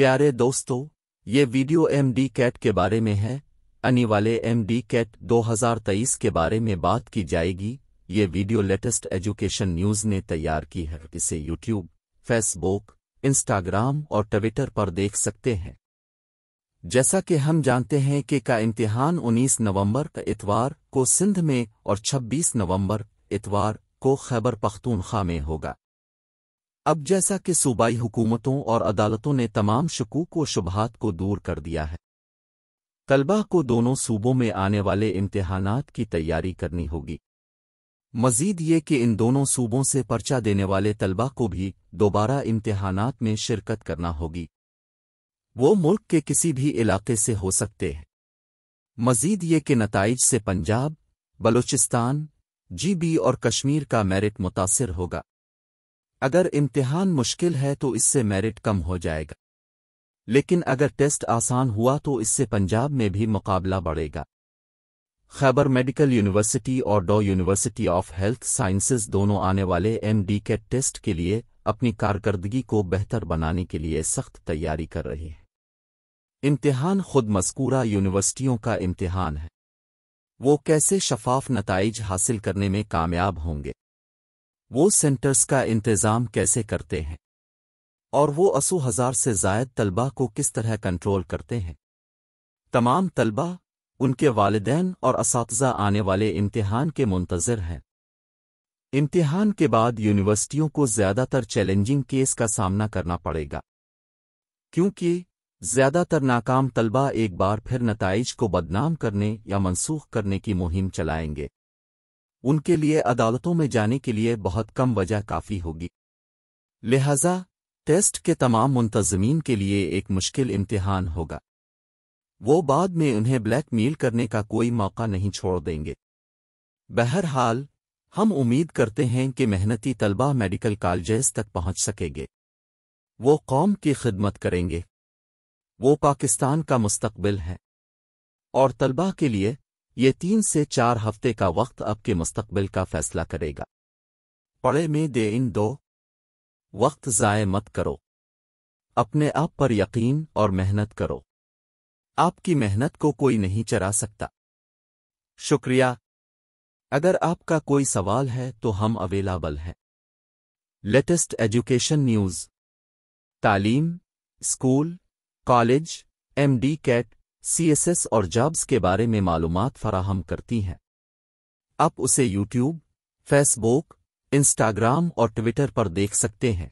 प्यारे दोस्तों, ये वीडियो एमडी कैट के बारे में है। आने वाले एमडी कैट 2023 के बारे में बात की जाएगी। ये वीडियो लेटेस्ट एजुकेशन न्यूज़ ने तैयार की है। इसे यूट्यूब, फेसबुक, इंस्टाग्राम और ट्विटर पर देख सकते हैं। जैसा कि हम जानते हैं कि का इम्तिहान 19 नवंबर का इतवार को सिंध में और 26 नवंबर इतवार को खैबर पख्तूनख्वा में होगा। अब जैसा कि सूबाई हुकूमतों और अदालतों ने तमाम शकूक व शुबहात को दूर कर दिया है, तलबा को दोनों सूबों में आने वाले इम्तिहानात की तैयारी करनी होगी। मजीद ये कि इन दोनों सूबों से पर्चा देने वाले तलबा को भी दोबारा इम्तिहानात में शिरकत करना होगी। वो मुल्क के किसी भी इलाके से हो सकते हैं। मजीद ये कि नताइज से पंजाब, बलूचिस्तान, GB और कश्मीर का मेरिट मुतासिर होगा। अगर इम्तिहान मुश्किल है तो इससे मेरिट कम हो जाएगा, लेकिन अगर टेस्ट आसान हुआ तो इससे पंजाब में भी मुकाबला बढ़ेगा। खैबर मेडिकल यूनिवर्सिटी और डॉ यूनिवर्सिटी ऑफ हेल्थ साइंसेज दोनों आने वाले MD कैट टेस्ट के लिए अपनी कारकर्दगी को बेहतर बनाने के लिए सख्त तैयारी कर रही है। इम्तिहान खुद मज़कूरा यूनिवर्सिटियों का इम्तिहान है। वो कैसे शफाफ नताइज हासिल करने में कामयाब होंगे, वो सेंटर्स का इंतज़ाम कैसे करते हैं और वो 80,000 से ज़ायद तलबा को किस तरह कंट्रोल करते हैं। तमाम तलबा, उनके वालिदैन और असातिज़ा आने वाले इम्तिहान के मुंतज़िर हैं। इम्तिहान के बाद यूनिवर्सिटियों को ज़्यादातर चैलेंजिंग केस का सामना करना पड़ेगा, क्योंकि ज़्यादातर नाकाम तलबा एक बार फिर नताइज को बदनाम करने या मनसूख करने की मुहिम चलाएंगे। उनके लिए अदालतों में जाने के लिए बहुत कम वजह काफ़ी होगी। लिहाजा टेस्ट के तमाम मुंतज़मीन के लिए एक मुश्किल इम्तिहान होगा। वो बाद में उन्हें ब्लैकमेल करने का कोई मौका नहीं छोड़ देंगे। बहरहाल, हम उम्मीद करते हैं कि मेहनती तलबा मेडिकल कॉलेजेस तक पहुंच सकेंगे। वो कौम की खिदमत करेंगे। वो पाकिस्तान का मुस्तकबिल है और तलबा के लिए ये 3 से 4 हफ्ते का वक्त अब के मुस्तकबिल का फैसला करेगा। पढ़े में दे इन दो, वक्त ज़ाय मत करो। अपने आप पर यकीन और मेहनत करो। आपकी मेहनत को कोई नहीं चरा सकता। शुक्रिया। अगर आपका कोई सवाल है तो हम अवेलेबल हैं। लेटेस्ट एजुकेशन न्यूज़, तालीम, school, college, MD CAT, CSS और जॉब्स के बारे में मालूमात फराहम करती हैं। आप उसे यूट्यूब, फेसबुक, इंस्टाग्राम और ट्विटर पर देख सकते हैं।